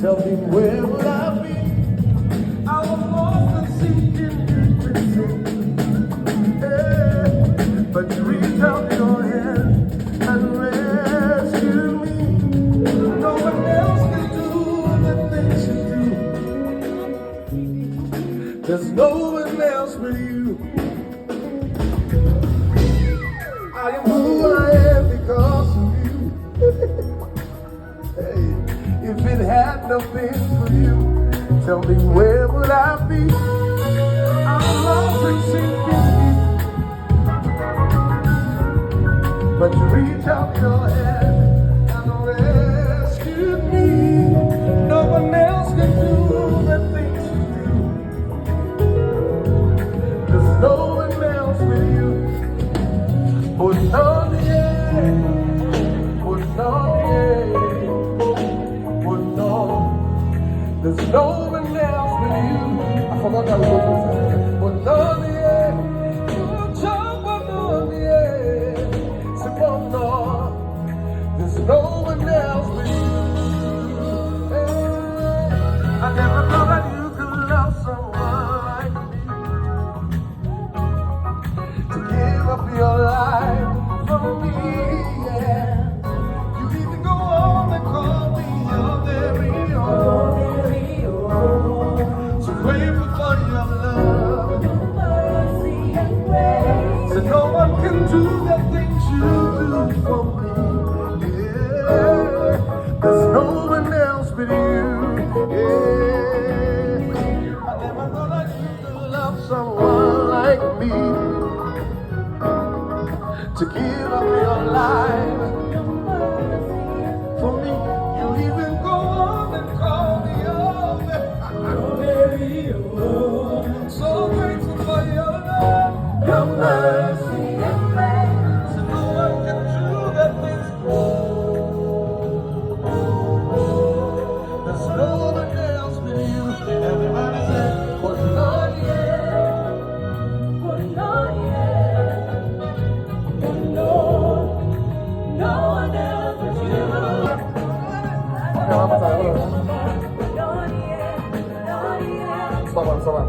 Tell me where would I be? I was lost and sinking deep within. Yeah. But you reached out your hand and rescued me. No one else can do the things you do. There's no one else but you. I am who I am because of you. Hey, if it had not been for you, tell me where would I be? I'm lost and sinking deep, but you reach out your hand and rescued me. No one else can do the things you do. There's no one else but you. Putting on the air, putting on the air, putting on. There's no one else but you. I forgot that was putting on the air, putting on the air, so putting on. There's no one else but you. Hey, I never thought that you could love someone like me, to give up your life for me, yeah. You even go on and call me your very own. So grateful for your love, mercy and grace. So no one can do the things you do for me, yeah. There's no one else but you, yeah. I never thought that you could love someone like me, to give up your life for me. You even go on and call me your very own. So grateful for your love, your mercy and grace. So no one can do that things you do. There's no one else but you. Everybody say, put on yeah, put on yeah. No one else but you. Sabar.